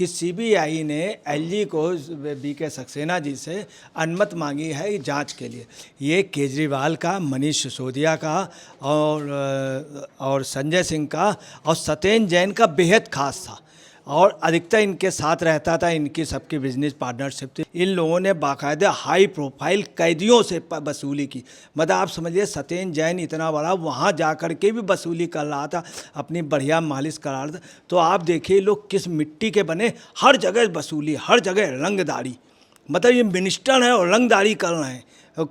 कि सीबीआई ने एलजी को बीके सक्सेना जी से अनुमति मांगी है जांच के लिए। ये केजरीवाल का, मनीष सिसोदिया का और संजय सिंह का और सत्येंद्र जैन का बेहद खास था और अधिकतर इनके साथ रहता था। इनकी सबकी बिजनेस पार्टनरशिप थी। इन लोगों ने बाकायदा हाई प्रोफाइल कैदियों से वसूली की। मतलब आप समझिए सत्येंद्र जैन इतना बड़ा वहाँ जा कर के भी वसूली कर रहा था, अपनी बढ़िया मालिश करा रहा था। तो आप देखिए लोग किस मिट्टी के बने, हर जगह वसूली, हर जगह रंगदारी। मतलब ये मिनिस्टर हैं और रंगदारी कर रहे हैं।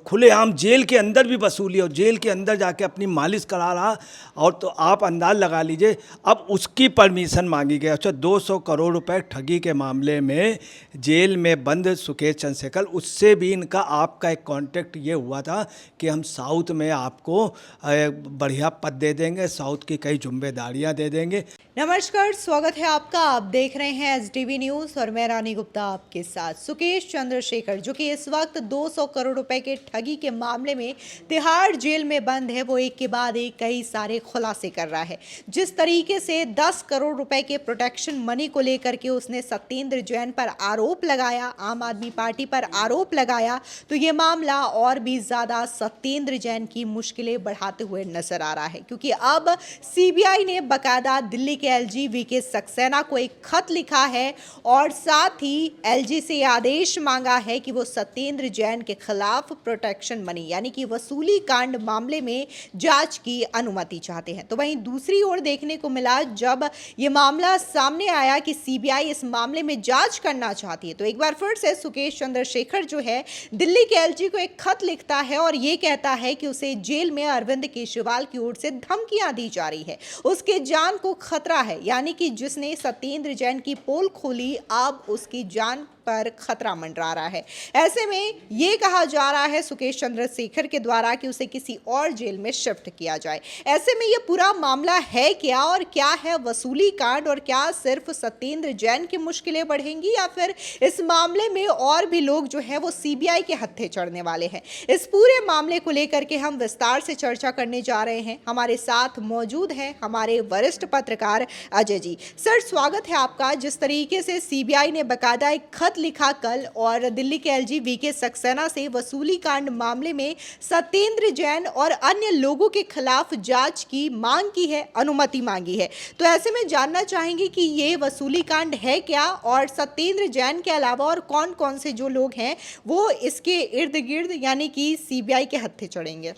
खुलेआम जेल के अंदर भी वसूली और जेल के अंदर जाके अपनी मालिश करा रहा। और तो आप अंदाज लगा लीजिए, अब उसकी परमिशन मांगी गई। अच्छा, 200 करोड़ रुपए ठगी के मामले में जेल में बंद सुकेश चंद्रशेखर, उससे भी इनका आपका एक कॉन्ट्रैक्ट ये हुआ था कि हम साउथ में आपको बढ़िया पद दे देंगे, साउथ की कई जिम्मेदारियाँ दे देंगे। नमस्कार, स्वागत है आपका। आप देख रहे हैं एसडीवी न्यूज और मैं रानी गुप्ता आपके साथ। सुकेश चंद्रशेखर जो कि इस वक्त 200 करोड़ रुपए के ठगी के मामले में तिहाड़ जेल में बंद है, वो एक के बाद एक कई सारे खुलासे कर रहा है। जिस तरीके से 10 करोड़ रुपए के प्रोटेक्शन मनी को लेकर के उसने सत्येंद्र जैन पर आरोप लगाया, आम आदमी पार्टी पर आरोप लगाया, तो ये मामला और भी ज्यादा सत्येंद्र जैन की मुश्किलें बढ़ाते हुए नजर आ रहा है। क्योंकि अब सीबीआई ने बाकायदा दिल्ली के एलजी बीके सक्सेना को एक खत लिखा है और साथ ही एलजी से आदेश मांगा है कि वो सत्येंद्र जैन के खिलाफ प्रोटेक्शन मनी यानी कि वसूली कांड मामले में जांच की अनुमति चाहते हैं। तो वहीं दूसरी ओर देखने को मिला, जब ये मामला सामने आया कि सीबीआई इस मामले में जांच करना चाहती है, तो एक बार फिर से सुकेश चंद्रशेखर जो है दिल्ली के एलजी को एक खत लिखता है और ये कहता है कि उसे जेल में अरविंद केजरीवाल की ओर से धमकियां दी जा रही है, उसके जान को खतरा है। यानी कि जिसने सत्येंद्र जैन की पोल खोली, अब उसकी जान पर खतरा मंडरा रहा है। ऐसे में यह कहा जा रहा है सुकेश चंद्रशेखर के द्वारा कि उसे किसी और जेल में शिफ्ट किया जाए। ऐसे में यह पूरा मामला है क्या, और क्या है वसूली कांड, और क्या सिर्फ सत्येंद्र जैन की मुश्किलें बढ़ेंगी या फिर इस मामले में और भी लोग जो है वो सीबीआई के हत्थे चढ़ने वाले हैं। इस पूरे मामले को लेकर के हम विस्तार से चर्चा करने जा रहे हैं। हमारे साथ मौजूद है हमारे वरिष्ठ पत्रकार अजय जी। सर, स्वागत है आपका। जिस तरीके से सीबीआई ने बाकायदा एक खत लिखा कल और दिल्ली के एलजी बीके सक्सेना से वसूली कांड मामले में सत्येंद्र जैन और अन्य लोगों के खिलाफ जांच की मांग की है, अनुमति मांगी है, तो ऐसे में जानना चाहेंगे कि ये वसूली कांड है क्या, और सत्येंद्र जैन के अलावा और कौन कौन से जो लोग हैं वो इसके इर्द गिर्द यानी कि सीबीआई के हत्थे चढ़ेंगे।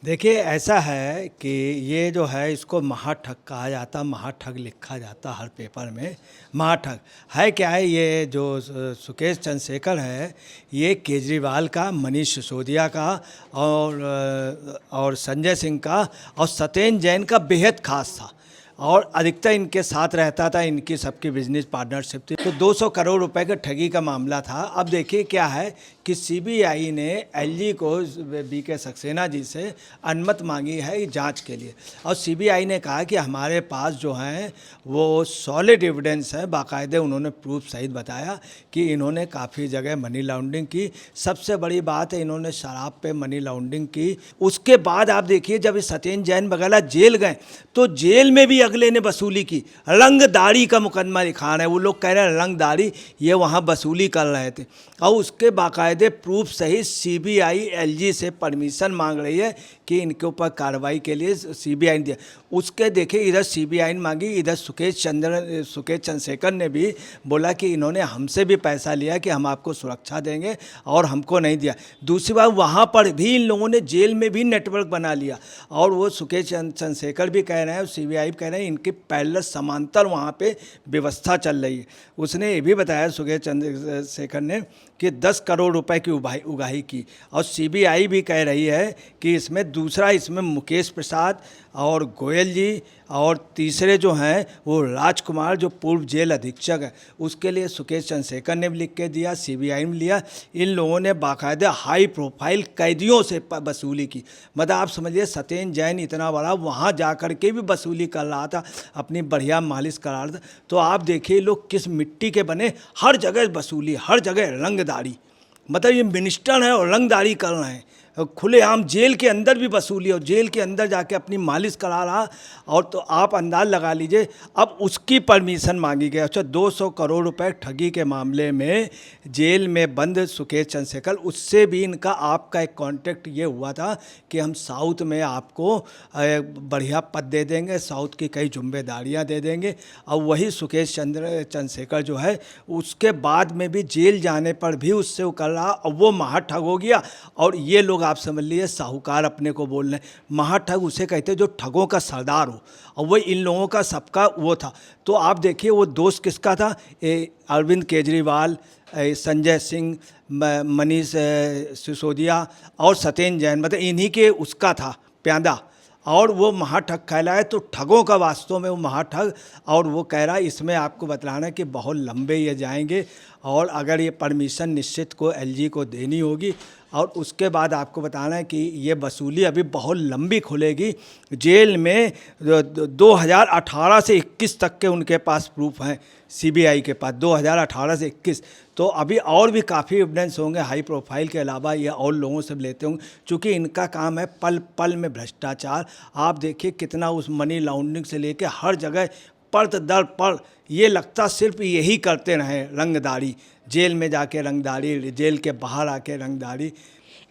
देखिए, ऐसा है कि ये जो है इसको महाठग कहा जाता, महाठग लिखा जाता हर पेपर में। महाठग है क्या है, ये जो सुकेश चंद्रशेखर है ये केजरीवाल का, मनीष सिसोदिया का और संजय सिंह का और सत्येंद्र जैन का बेहद खास था और अधिकतर इनके साथ रहता था। इनकी सबकी बिजनेस पार्टनरशिप थी। तो 200 करोड़ रुपए का ठगी का मामला था। अब देखिए क्या है कि सीबीआई ने एलजी को बीके सक्सेना जी से अनुमति मांगी है जांच के लिए। और सीबीआई ने कहा कि हमारे पास जो हैं वो सॉलिड एविडेंस है, बाकायदे उन्होंने प्रूफ सहित बताया कि इन्होंने काफ़ी जगह मनी लॉन्ड्रिंग की। सबसे बड़ी बात है, इन्होंने शराब पे मनी लॉन्ड्रिंग की। उसके बाद आप देखिए जब सत्येंद्र जैन वगैरह जेल गए तो जेल में भी अगले ने वसूली की। रंगदारी का मुकदमा लिखा है, वो लोग कह रहे हैं रंगदारी, ये वहाँ वसूली कर रहे थे। और उसके बाकायदे प्रूफ सहित सीबीआई एलजी से परमिशन मांग रही है कि इनके ऊपर कार्रवाई के लिए सीबीआई ने दिया। उसके देखिए इधर सीबीआई ने मांगी, इधर सुकेश चंद्रशेखर ने भी बोला कि इन्होंने हमसे भी पैसा लिया कि हम आपको सुरक्षा देंगे और हमको नहीं दिया। दूसरी बात, वहाँ पर भी इन लोगों ने जेल में भी नेटवर्क बना लिया। और वो सुकेश चंद्रशेखर भी कह रहे हैं और सीबीआई कह रहे हैं इनके पैरेलल समांतर वहाँ पे व्यवस्था चल रही है। उसने ये भी बताया सुकेश चंद्रशेखर ने कि 10 करोड़ रुपए की उगाही की। और सीबीआई भी कह रही है कि इसमें मुकेश प्रसाद और गोयल जी और तीसरे जो हैं वो राजकुमार जो पूर्व जेल अधीक्षक है, उसके लिए सुकेश चंद्रशेखर ने भी लिख के दिया, सीबीआई ने लिया। इन लोगों ने बाकायदा हाई प्रोफाइल कैदियों से वसूली की। मतलब आप समझिए सत्येंद्र जैन इतना बड़ा वहाँ जा कर के भी वसूली कर रहा था, अपनी बढ़िया मालिश करा रहा था। तो आप देखिए लोग किस मिट्टी के बने, हर जगह वसूली, हर जगह रंगदारी। मतलब ये मिनिस्टर हैं और रंगदारी कर रहे हैं। खुलेआम जेल के अंदर भी वसूली और जेल के अंदर जाके अपनी मालिश करा रहा। और तो आप अंदाज लगा लीजिए, अब उसकी परमिशन मांगी गई। अच्छा, 200 करोड़ रुपए ठगी के मामले में जेल में बंद सुकेश चंद्रशेखर, उससे भी इनका आपका एक कॉन्ट्रैक्ट ये हुआ था कि हम साउथ में आपको बढ़िया पद दे देंगे, साउथ की कई जिम्मेदारियां दे देंगे। और वही सुकेश चंद्रशेखर जो है, उसके बाद में भी जेल जाने पर भी उससे वो कर रहा और वो महाठग हो गया। और ये लोग आप समझ लीजिए साहूकार अपने को बोल रहे हैं। महाठग उसे कहते हैं जो ठगों का सरदार हो, और वो इन लोगों का सबका वो था। तो आप देखिए वो दोस्त किसका था, अरविंद केजरीवाल, संजय सिंह, मनीष सिसोदिया और सत्येंद्र जैन, मतलब इन्हीं के उसका था प्यादा। और वो महाठग कहलाए, तो ठगों का वास्तव में वो महाठग। और वो कह रहा है इसमें आपको बतलाना है कि बहुत लंबे ये जाएंगे, और अगर ये परमिशन निश्चित को एलजी को देनी होगी। और उसके बाद आपको बताना है कि ये वसूली अभी बहुत लंबी खुलेगी। जेल में 2018 से 21 तक के उनके पास प्रूफ हैं, सीबीआई के पास 2018 से 21। तो अभी और भी काफ़ी एविडेंस होंगे हाई प्रोफाइल के अलावा, ये और लोगों से लेते होंगे, क्योंकि इनका काम है पल पल में भ्रष्टाचार। आप देखिए कितना उस मनी लॉन्ड्रिंग से लेके हर जगह पर्द दर पर ये लगता सिर्फ यही करते रहे, रंगदारी, जेल में जाके रंगदारी, जेल के बाहर आके रंगदारी।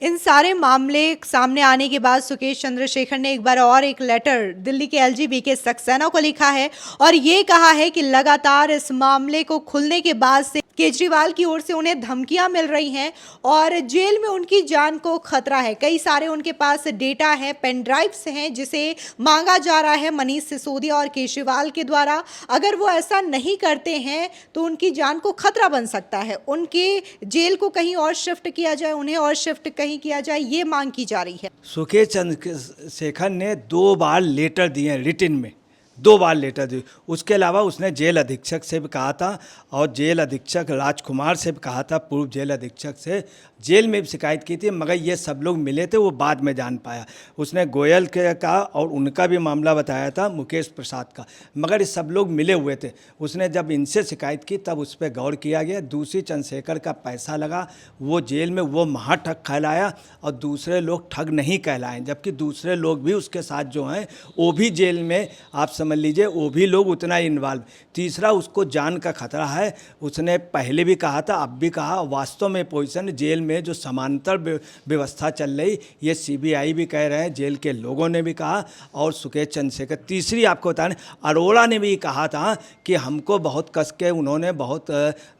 इन सारे मामले सामने आने के बाद सुकेश चंद्रशेखर ने एक बार और एक लेटर दिल्ली के एलजी के सक्सेना को लिखा है और ये कहा है कि लगातार इस मामले को खुलने के बाद से केजरीवाल की ओर से उन्हें धमकियां मिल रही हैं और जेल में उनकी जान को खतरा है। कई सारे उनके पास डेटा है, पेन ड्राइव्स हैं, जिसे मांगा जा रहा है मनीष सिसोदिया और केजरीवाल के द्वारा। अगर वो ऐसा नहीं करते हैं तो उनकी जान को खतरा बन सकता है। उनके जेल को कहीं और शिफ्ट किया जाए, उन्हें और शिफ्ट कहीं किया जाए, ये मांग की जा रही है। सुकेश चंद्रशेखर ने 2 बार लेटर दिए, रिटन में 2 बार लेटर दिए। उसके अलावा उसने जेल अधीक्षक से भी कहा था और जेल अधीक्षक राजकुमार से भी कहा था, पूर्व जेल अधीक्षक से, जेल में भी शिकायत की थी, मगर ये सब लोग मिले थे, वो बाद में जान पाया। उसने गोयल के का और उनका भी मामला बताया था, मुकेश प्रसाद का, मगर ये सब लोग मिले हुए थे। उसने जब इनसे शिकायत की तब उस पर गौर किया गया। दूसरी चंद्रशेखर का पैसा लगा, वो जेल में वो महाठग कहलाया और दूसरे लोग ठग नहीं कहलाए, जबकि दूसरे लोग भी उसके साथ जो हैं वो भी जेल में, आप समझ लीजिए वो भी लोग उतना इन्वॉल्व। तीसरा, उसको जान का खतरा है। उसने पहले भी कहा था, अब भी कहा, वास्तव में पोजीशन जेल में जो समांतर व्यवस्था चल रही, ये सीबीआई भी कह रहे हैं, जेल के लोगों ने भी कहा और सुकेश चंद्रशेखर। तीसरी आपको बताने, अरोड़ा ने भी कहा था कि हमको बहुत कस के उन्होंने बहुत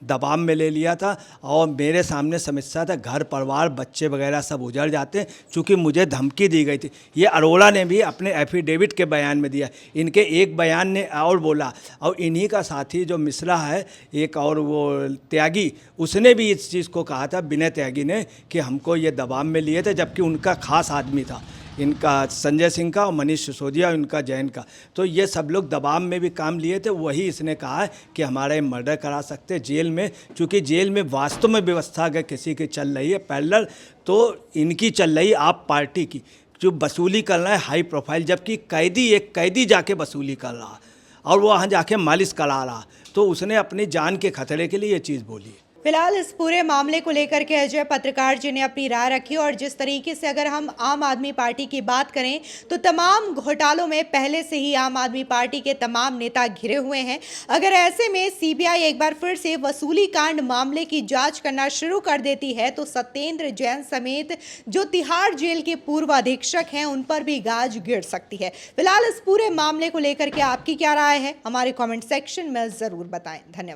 दबाव में ले लिया था और मेरे सामने समस्या था, घर परिवार बच्चे वगैरह सब उजड़ जाते हैं, चूँकि मुझे धमकी दी गई थी। ये अरोड़ा ने भी अपने एफिडेविट के बयान में दिया। इनके एक बयान ने और बोला, और इन्हीं का साथी जो मिश्रा है एक, और वो त्यागी, उसने भी इस चीज़ को कहा था, विनय त्यागी ने, कि हमको ये दबाव में लिए थे, जबकि उनका खास आदमी था, इनका संजय सिंह का और मनीष सिसोदिया, उनका जैन का। तो ये सब लोग दबाव में भी काम लिए थे। वही इसने कहा है कि हमारा मर्डर करा सकते जेल में, क्योंकि जेल में वास्तव में व्यवस्था अगर किसी की चल रही है पैरेलल, तो इनकी चल रही आप पार्टी की, जो वसूली कर रहा है हाई प्रोफाइल, जबकि एक कैदी जाके वसूली कर रहा और वो वहाँ जाके मालिश करा रहा। तो उसने अपनी जान के खतरे के लिए ये चीज़ बोली है। फिलहाल इस पूरे मामले को लेकर के अजय पत्रकार जी ने अपनी राय रखी और जिस तरीके से अगर हम आम आदमी पार्टी की बात करें तो तमाम घोटालों में पहले से ही आम आदमी पार्टी के तमाम नेता घिरे हुए हैं। अगर ऐसे में सीबीआई एक बार फिर से वसूली कांड मामले की जांच करना शुरू कर देती है तो सत्येंद्र जैन समेत जो तिहाड़ जेल के पूर्व अधीक्षक हैं उन पर भी गाज गिर सकती है। फिलहाल इस पूरे मामले को लेकर के आपकी क्या राय है, हमारे कॉमेंट सेक्शन में ज़रूर बताएं। धन्यवाद।